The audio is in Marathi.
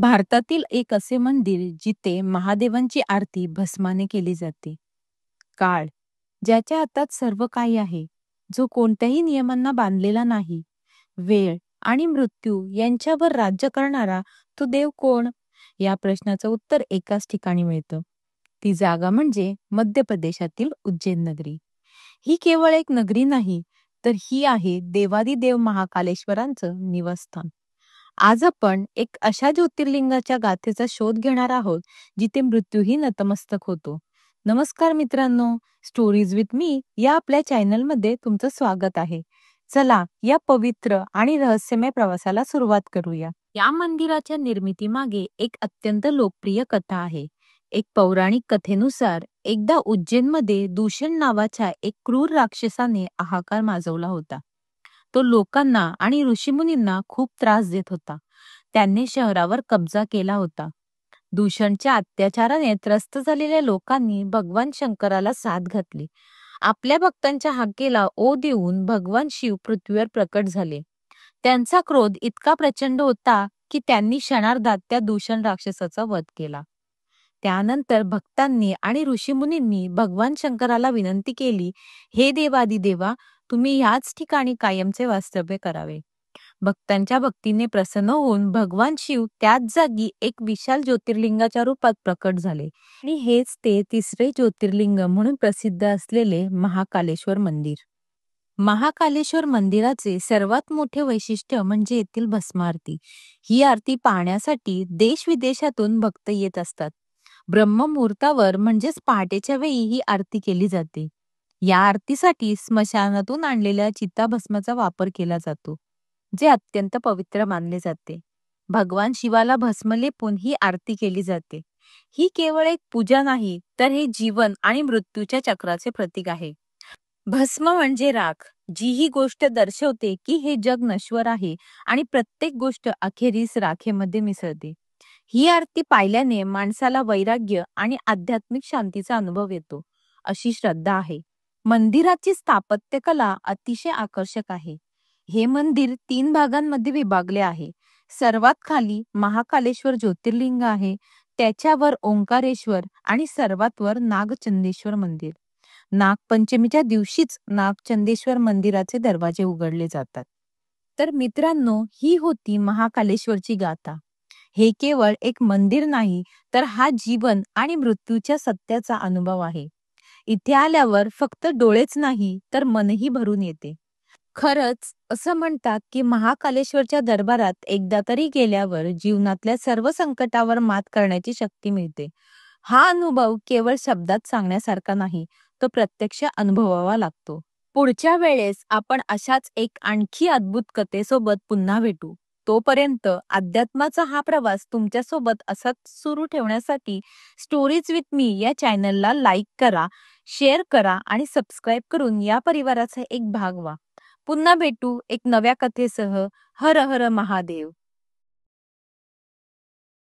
भारतातील एक असे मंदिर जिथे महादेवांची आरती भस्माने केली जाते. काळ, ज्याच्या हातात सर्व काही आहे, जो कोणत्याही नियमांना बांधलेला नाही. वेळ आणि मृत्यू यांच्यावर राज्य करणारा तो देव कोण? या प्रश्नाचं उत्तर एकाच ठिकाणी मिळतं. ती जागा म्हणजे मध्य प्रदेशातील उज्जैन नगरी. ही केवळ एक नगरी नाही, तर ही आहे देवादिदेव महाकालेश्वरांचं निवासस्थान. आज आपण एक अशा ज्योतिर्लिंगाच्या गाथेचा शोध घेणार आहोत जिथे मृत्यूही नतमस्तक होतो. नमस्कार मित्रांनो, स्टोरीज विथ मी या आपल्या चॅनलमध्ये तुमचं स्वागत आहे. चला या पवित्र आणि रहस्यमय प्रवासाला सुरुवात करूया. या मंदिराच्या निर्मितीमागे एक अत्यंत लोकप्रिय कथा आहे. एक पौराणिक कथेनुसार एकदा उज्जैनमध्ये दूषण नावाच्या एक क्रूर राक्षसाने हाहाकार माजवला होता. तो लोकांना आणि ऋषीमुनींना खूप त्रास देत होता. त्यांनी शहरावर कब्जा केला होता. दूषणच्या अत्याचाराने त्रस्त झालेल्या लोकांनी भगवान शंकराला साथ घातली. आपल्या भक्तांच्या हाकेला ओ देऊन भगवान शिव पृथ्वीवर प्रकट झाले. त्यांचा क्रोध इतका प्रचंड होता की त्यांनी क्षणार्धात त्या दूषण राक्षसाचा वध केला. त्यानंतर भक्तांनी आणि ऋषीमुनींनी भगवान शंकराला विनंती केली, हे देवादिदेवा, तुम्ही ह्याच ठिकाणी कायमचे वास्तव्य करावे. भक्तांच्या भक्तीने प्रसन्न होऊन भगवान शिव त्याच जागी एक विशाल ज्योतिर्लिंगाच्या रूपात प्रकट झाले आणि हेच ते तिसरे ज्योतिर्लिंग म्हणून प्रसिद्ध असलेले महाकालेश्वर मंदिर. महाकालेश्वर मंदिराचे सर्वात मोठे वैशिष्ट्य म्हणजे येथील भस्मारती. ही आरती पाहण्यासाठी देश विदेशातून भक्त येत असतात. ब्रह्ममुहूर्तावर म्हणजेच पहाटेच्या वेळी ही आरती केली जाते. या आरतीसाठी स्मशानातून आणलेल्या चिताभस्माचा वापर केला जातो, जे अत्यंत पवित्र मानले जाते. भगवान शिवाला भस्म लेपून ही आरती केली जाते. ही केवळ एक पूजा नाही, तर हे जीवन आणि मृत्यूच्या चक्राचे प्रतीक आहे. भस्म म्हणजे राख, जी ही गोष्ट दर्शवते की हे जग नश्वर आहे आणि प्रत्येक गोष्ट अखेरीस राखेमध्ये मिसळते. ही आरती पाहिल्याने माणसाला वैराग्य आणि आध्यात्मिक शांतीचा अनुभव येतो, अशी श्रद्धा आहे. मंदिराची स्थापत्यकला अतिशय आकर्षक आहे. हे मंदिर 3 भागांमध्ये विभागले आहे. सर्वात खाली महाकालेश्वर ज्योतिर्लिंग आहे, त्याच्यावर ओंकारेश्वर आणि सर्वात वर नागचंदेश्वर मंदिर. नागपंचमीच्या दिवशीच नागचंदेश्वर मंदिराचे दरवाजे उघडले जातात. तर मित्रांनो, ही होती महाकालेश्वरची गाथा. हे केवळ एक मंदिर नाही, तर हा जीवन आणि मृत्यूच्या सत्याचा अनुभव आहे. इथे आल्यावर फक्त डोळेच नाही, तर मनही भरून येते. खरंच असं म्हणतात की महाकालेश्वरच्या दरबारात एकदा तरी गेल्यावर जीवनातल्या सर्व संकटावर मात करण्याची शक्ती मिळते. हा अनुभव केवळ शब्दात सांगण्यासारखा नाही, तो प्रत्यक्ष अनुभवावा लागतो. पुढच्या वेळेस आपण अशाच एक आणखी अद्भुत कथेसोबत पुन्हा भेटू. तोपर्यंत अध्यात्माचा हा प्रवास तुमच्यासोबत असाच सुरू ठेवण्यासाठी स्टोरीज विथ मी या चॅनलला लाईक करा, शेअर करा आणि सबस्क्राईब करून या परिवाराचा एक भाग व्हा. पुन्हा भेटू एक नव्या कथेसह. हर हर महादेव.